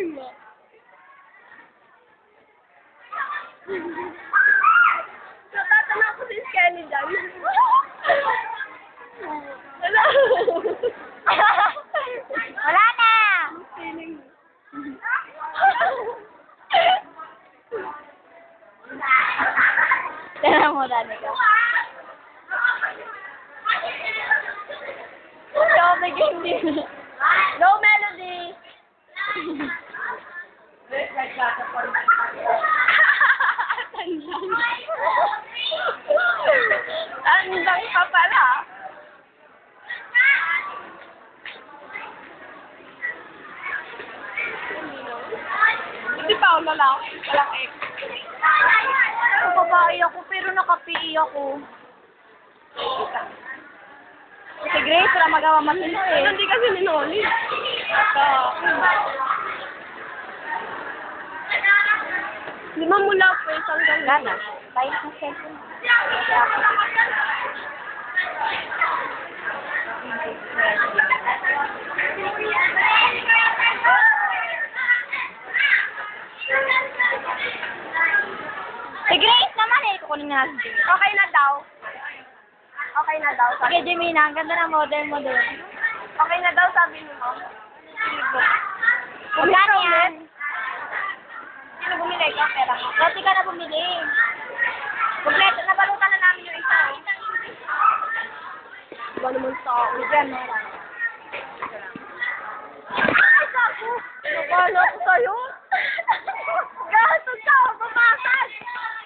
Galing mo. Natatanong ko si Skelly dyan. Wala. Wala na! Feeling. Tignan mo, Danica. Yo, nag-hindi. No melody. Tandang pa pala. Hindi pa ako lalaki. Walang ex. Babae ako, pero nakapi ako. Si Grace, wala magawa matino eh. Hindi kasi ninoli. Lima mula po isang gano'n. Gana. Tayo ng cellphone. Si Grace naman eh. Kukunin nga natin. Okay na daw. Okay na daw. Sige, Jimena, ang ganda ng model mo doon. Okay na daw, sabi ni Mom. Magkano yan? Sino bumili? Ikaw, pera mo. Dati ka na bumili. Kompleto, nabalutan na namin yung isa. Iba naman sa ako. Bigyan mo lang.